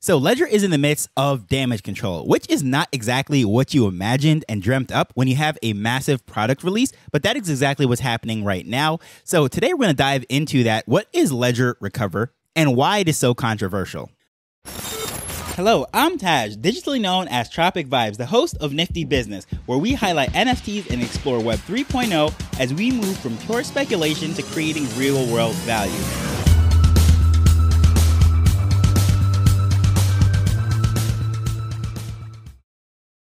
So Ledger is in the midst of damage control, which is not exactly what you imagined and dreamt up when you have a massive product release, but that is exactly what's happening right now. So today we're going to dive into that. What is Ledger Recover and why it is so controversial? Hello, I'm Taj, digitally known as Tropic Vibes, the host of Nifty Business, where we highlight NFTs and explore Web 3.0 as we move from pure speculation to creating real-world value.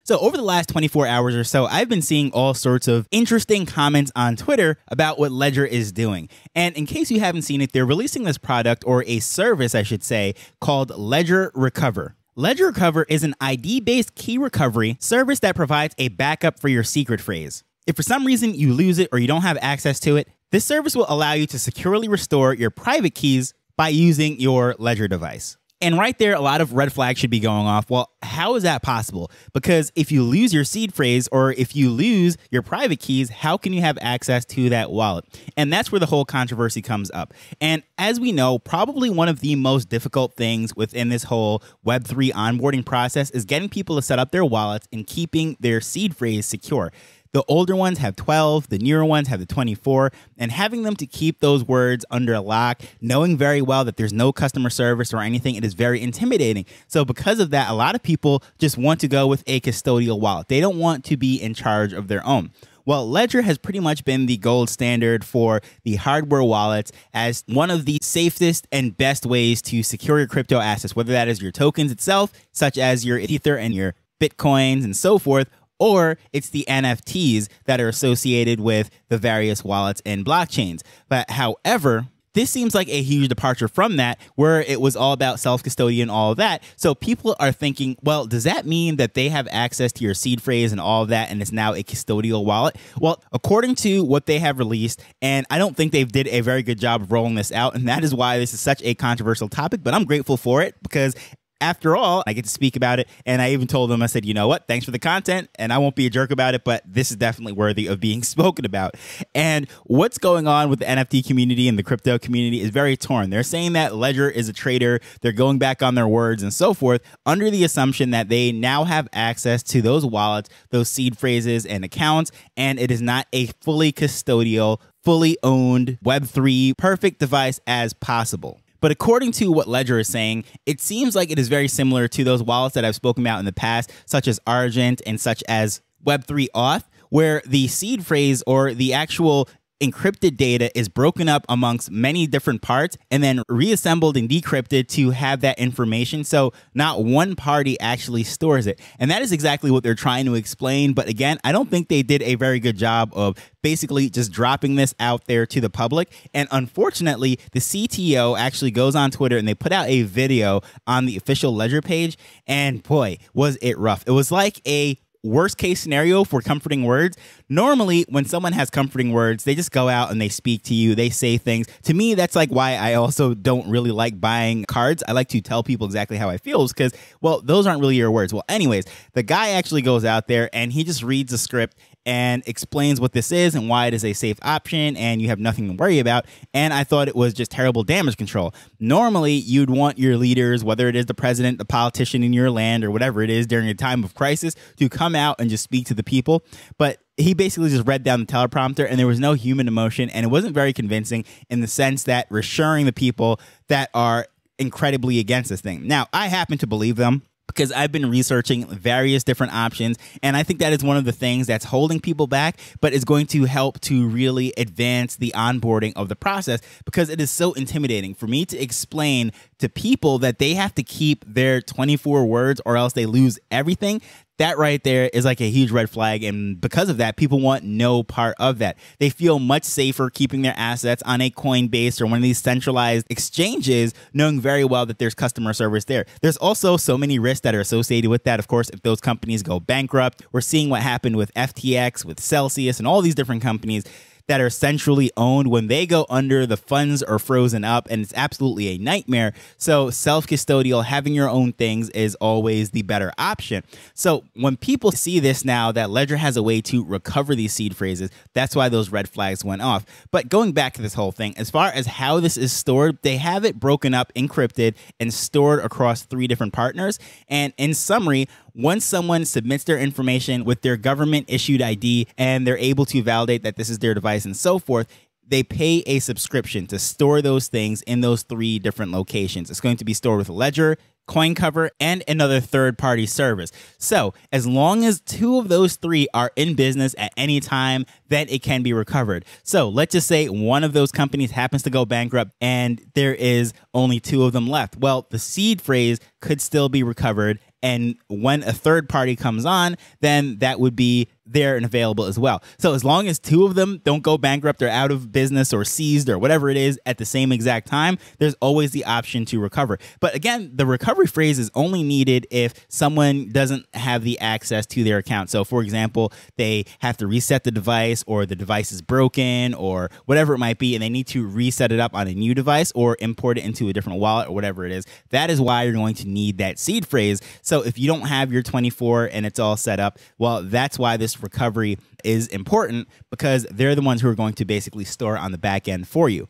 So over the last 24 hours or so, I've been seeing all sorts of interesting comments on Twitter about what Ledger is doing. And in case you haven't seen it, they're releasing this product, or a service, I should say, called Ledger Recover. Ledger Recover is an ID-based key recovery service that provides a backup for your secret phrase. If for some reason you lose it or you don't have access to it, this service will allow you to securely restore your private keys by using your Ledger device. And right there, a lot of red flags should be going off. Well, how is that possible? Because if you lose your seed phrase or if you lose your private keys, how can you have access to that wallet? And that's where the whole controversy comes up. And as we know, probably one of the most difficult things within this whole Web3 onboarding process is getting people to set up their wallets and keeping their seed phrase secure. The older ones have 12, the newer ones have the 24, and having them to keep those words under lock, knowing very well that there's no customer service or anything, it is very intimidating. So because of that, a lot of people just want to go with a custodial wallet. They don't want to be in charge of their own. Well, Ledger has pretty much been the gold standard for the hardware wallets as one of the safest and best ways to secure your crypto assets, whether that is your tokens itself, such as your Ether and your Bitcoins and so forth, or it's the NFTs that are associated with the various wallets and blockchains. But however, this seems like a huge departure from that, where it was all about self-custody and all of that. So people are thinking, well, does that mean that they have access to your seed phrase and all of that, and it's now a custodial wallet? Well, according to what they have released, and I don't think they did a very good job of rolling this out, and that is why this is such a controversial topic, but I'm grateful for it because after all, I get to speak about it, and I even told them, I said, you know what, thanks for the content, and I won't be a jerk about it, but this is definitely worthy of being spoken about. And what's going on with the NFT community and the crypto community is very torn. They're saying that Ledger is a traitor, they're going back on their words and so forth, under the assumption that they now have access to those wallets, those seed phrases and accounts, and it is not a fully custodial, fully owned Web3 perfect device as possible. But according to what Ledger is saying, it seems like it is very similar to those wallets that I've spoken about in the past, such as Argent and such as Web3 Auth, where the seed phrase or the actual encrypted data is broken up amongst many different parts and then reassembled and decrypted to have that information. So not one party actually stores it. And that is exactly what they're trying to explain. But again, I don't think they did a very good job of basically just dropping this out there to the public. And unfortunately, the CTO actually goes on Twitter and they put out a video on the official Ledger page. And boy, was it rough. It was like a worst case scenario for comforting words. Normally, when someone has comforting words, they just go out and they speak to you. They say things. To me, that's like why I also don't really like buying cards. I like to tell people exactly how I feel because, well, those aren't really your words. Well, anyways, the guy actually goes out there and he just reads the script and explains what this is and why it is a safe option and you have nothing to worry about. And I thought it was just terrible damage control. Normally, you'd want your leaders, whether it is the president, the politician in your land, or whatever it is during a time of crisis, to come out and just speak to the people. But he basically just read down the teleprompter and there was no human emotion, and it wasn't very convincing in the sense that reassuring the people that are incredibly against this thing. Now, I happen to believe them, because I've been researching various different options, and I think that is one of the things that's holding people back, but is going to help to really advance the onboarding of the process, because it is so intimidating for me to explain to people that they have to keep their 24 words or else they lose everything. That right there is like a huge red flag, and because of that, people want no part of that. They feel much safer keeping their assets on a Coinbase or one of these centralized exchanges, knowing very well that there's customer service there. There's also so many risks that are associated with that. Of course, if those companies go bankrupt, we're seeing what happened with FTX, with Celsius, and all these different companies. that are centrally owned, when they go under, the funds are frozen up and it's absolutely a nightmare. So self-custodial, having your own things is always the better option. So when people see this now, that Ledger has a way to recover these seed phrases, that's why those red flags went off. But going back to this whole thing, as far as how this is stored, they have it broken up, encrypted, and stored across 3 different partners. And in summary, once someone submits their information with their government issued ID and they're able to validate that this is their device and so forth, they pay a subscription to store those things in those 3 different locations. It's going to be stored with Ledger, CoinCover, and another third-party service. So as long as 2 of those 3 are in business at any time, then it can be recovered. So let's just say one of those companies happens to go bankrupt and there is only 2 of them left. Well, the seed phrase could still be recovered, and when a third party comes on, then that would be there and available as well. So as long as 2 of them don't go bankrupt or out of business or seized or whatever it is at the same exact time, there's always the option to recover. But again, the recovery phrase is only needed if someone doesn't have the access to their account. So for example, they have to reset the device, or the device is broken, or whatever it might be, and they need to reset it up on a new device or import it into a different wallet or whatever it is. That is why you're going to need that seed phrase. So if you don't have your 24 and it's all set up, well, that's why this recovery is important, because they're the ones who are going to basically store on the back end for you.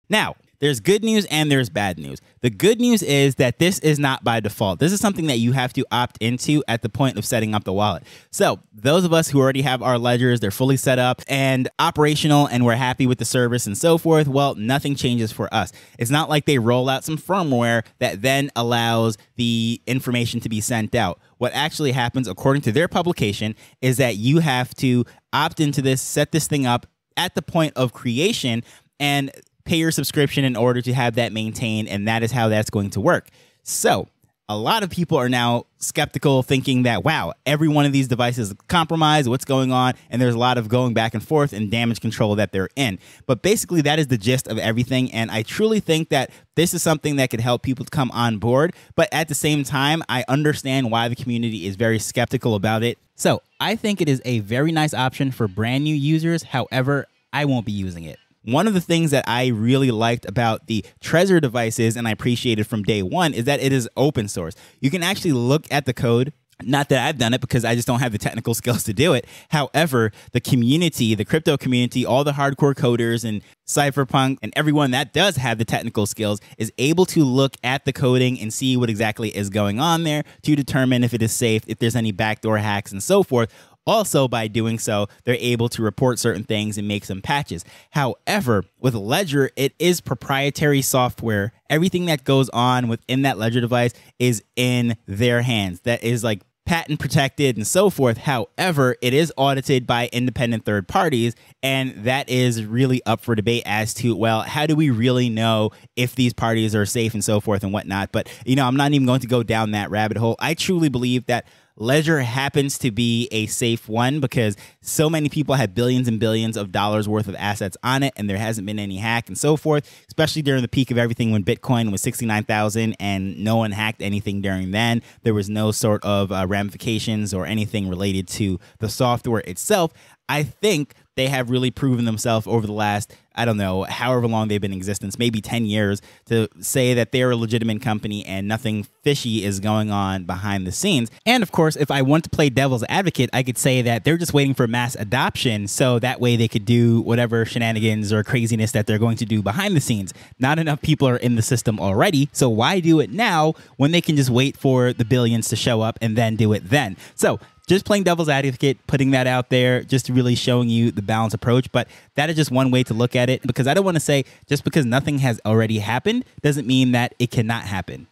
Now, there's good news and there's bad news. The good news is that this is not by default. This is something that you have to opt into at the point of setting up the wallet. So those of us who already have our ledgers, they're fully set up and operational, and we're happy with the service and so forth, well, nothing changes for us. It's not like they roll out some firmware that then allows the information to be sent out. What actually happens, according to their publication, is that you have to opt into this, set this thing up at the point of creation, and pay your subscription in order to have that maintained, and that is how that's going to work. So a lot of people are now skeptical, thinking that, wow, every one of these devices is compromised, what's going on? And there's a lot of going back and forth and damage control that they're in. But basically, that is the gist of everything, and I truly think that this is something that could help people to come on board. But at the same time, I understand why the community is very skeptical about it. So I think it is a very nice option for brand new users. However, I won't be using it. One of the things that I really liked about the Trezor devices, and I appreciated from day one, is that it is open source. You can actually look at the code. Not that I've done it, because I just don't have the technical skills to do it. However, the community, the crypto community, all the hardcore coders and Cypherpunk and everyone that does have the technical skills is able to look at the coding and see what exactly is going on there to determine if it is safe, if there's any backdoor hacks and so forth. Also, by doing so, they're able to report certain things and make some patches. However, with Ledger, it is proprietary software. Everything that goes on within that Ledger device is in their hands. That is like patent protected and so forth. However, it is audited by independent third parties, and that is really up for debate as to, well, how do we really know if these parties are safe and so forth and whatnot? But, you know, I'm not even going to go down that rabbit hole. I truly believe that Ledger happens to be a safe one because so many people have billions and billions of dollars worth of assets on it, and there hasn't been any hack and so forth, especially during the peak of everything when Bitcoin was 69,000 and no one hacked anything during then. There was no sort of ramifications or anything related to the software itself. I think they have really proven themselves over the last, I don't know, however long they've been in existence, maybe 10 years, to say that they're a legitimate company and nothing fishy is going on behind the scenes. And of course, if I want to play devil's advocate, I could say that they're just waiting for mass adoption, so that way they could do whatever shenanigans or craziness that they're going to do behind the scenes. Not enough people are in the system already, so why do it now when they can just wait for the billions to show up and then do it then? So just playing devil's advocate, putting that out there, just really showing you the balanced approach. But that is just one way to look at it, because I don't want to say just because nothing has already happened doesn't mean that it cannot happen.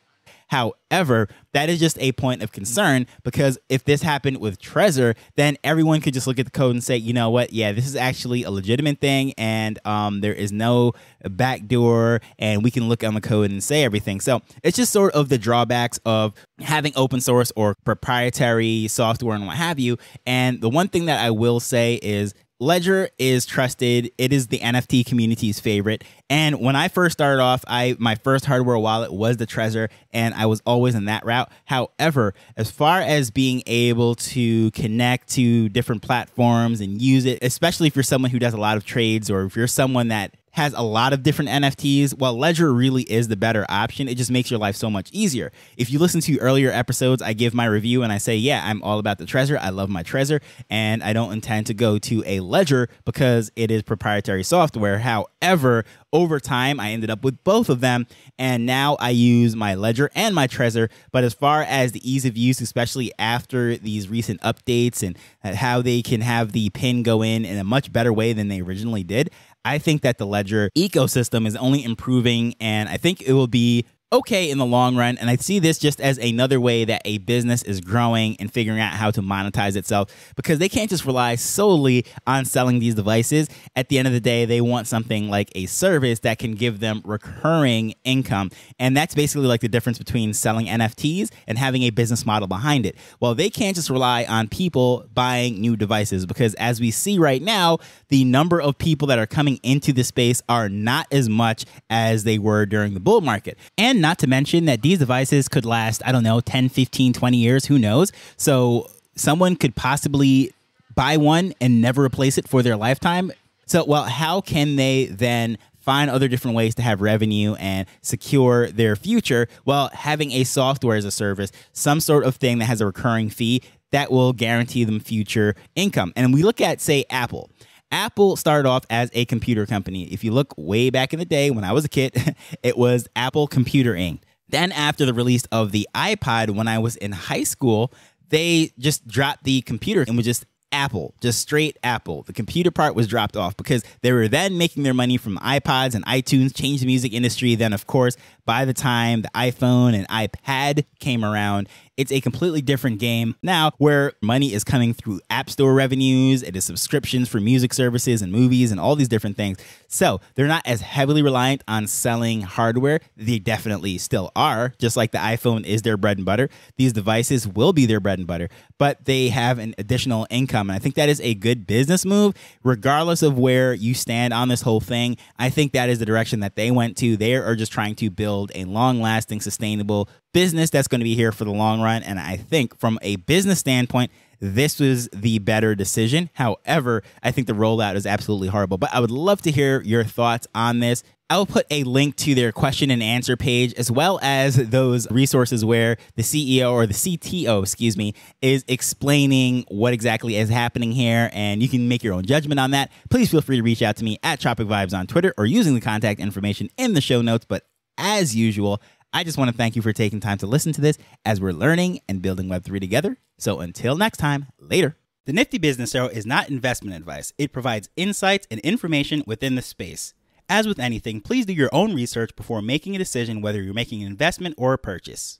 However, that is just a point of concern, because if this happened with Trezor, then everyone could just look at the code and say, you know what, yeah, this is actually a legitimate thing, and there is no backdoor, and we can look on the code and say everything. So it's just sort of the drawbacks of having open source or proprietary software and what have you. And the one thing that I will say is, Ledger is trusted. It is the NFT community's favorite. And when I first started off, my first hardware wallet was the Trezor, and I was always in that route. However, as far as being able to connect to different platforms and use it, especially if you're someone who does a lot of trades, or if you're someone that has a lot of different NFTs, well, Ledger really is the better option. It just makes your life so much easier. If you listen to earlier episodes, I give my review and I say, yeah, I'm all about the Trezor. I love my Trezor, and I don't intend to go to a Ledger because it is proprietary software. However, over time, I ended up with both of them, and now I use my Ledger and my Trezor. But as far as the ease of use, especially after these recent updates and how they can have the pin go in a much better way than they originally did, I think that the Ledger ecosystem is only improving, and I think it will be okay in the long run. And I see this just as another way that a business is growing and figuring out how to monetize itself, because they can't just rely solely on selling these devices. At the end of the day, they want something like a service that can give them recurring income. And that's basically like the difference between selling NFTs and having a business model behind it. Well, they can't just rely on people buying new devices, because as we see right now, the number of people that are coming into the space are not as much as they were during the bull market. And not to mention that these devices could last, I don't know, 10, 15, 20 years, who knows? So someone could possibly buy one and never replace it for their lifetime. So, well, how can they then find other different ways to have revenue and secure their future? Well, having a software as a service, some sort of thing that has a recurring fee that will guarantee them future income. And we look at, say, Apple. Apple started off as a computer company. If you look way back in the day when I was a kid, it was Apple Computer Inc. Then after the release of the iPod when I was in high school, they just dropped the computer and was just Apple, just straight Apple. The computer part was dropped off because they were then making their money from iPods and iTunes, changed the music industry. Then, of course, by the time the iPhone and iPad came around, it's a completely different game now, where money is coming through App Store revenues. It is subscriptions for music services and movies and all these different things. So they're not as heavily reliant on selling hardware. They definitely still are, just like the iPhone is their bread and butter. These devices will be their bread and butter, but they have an additional income. And I think that is a good business move, regardless of where you stand on this whole thing. I think that is the direction that they went to. They are just trying to build a long-lasting, sustainable business that's going to be here for the long run. And I think from a business standpoint, this was the better decision. However, I think the rollout is absolutely horrible. But I would love to hear your thoughts on this. I'll put a link to their question and answer page, as well as those resources where the CEO or the CTO, excuse me, is explaining what exactly is happening here, and you can make your own judgment on that. Please feel free to reach out to me at Tropic Vibes on Twitter or using the contact information in the show notes. But as usual, I just want to thank you for taking time to listen to this as we're learning and building Web3 together. So until next time, later. The Nifty Business Arrow is not investment advice. It provides insights and information within the space. As with anything, please do your own research before making a decision whether you're making an investment or a purchase.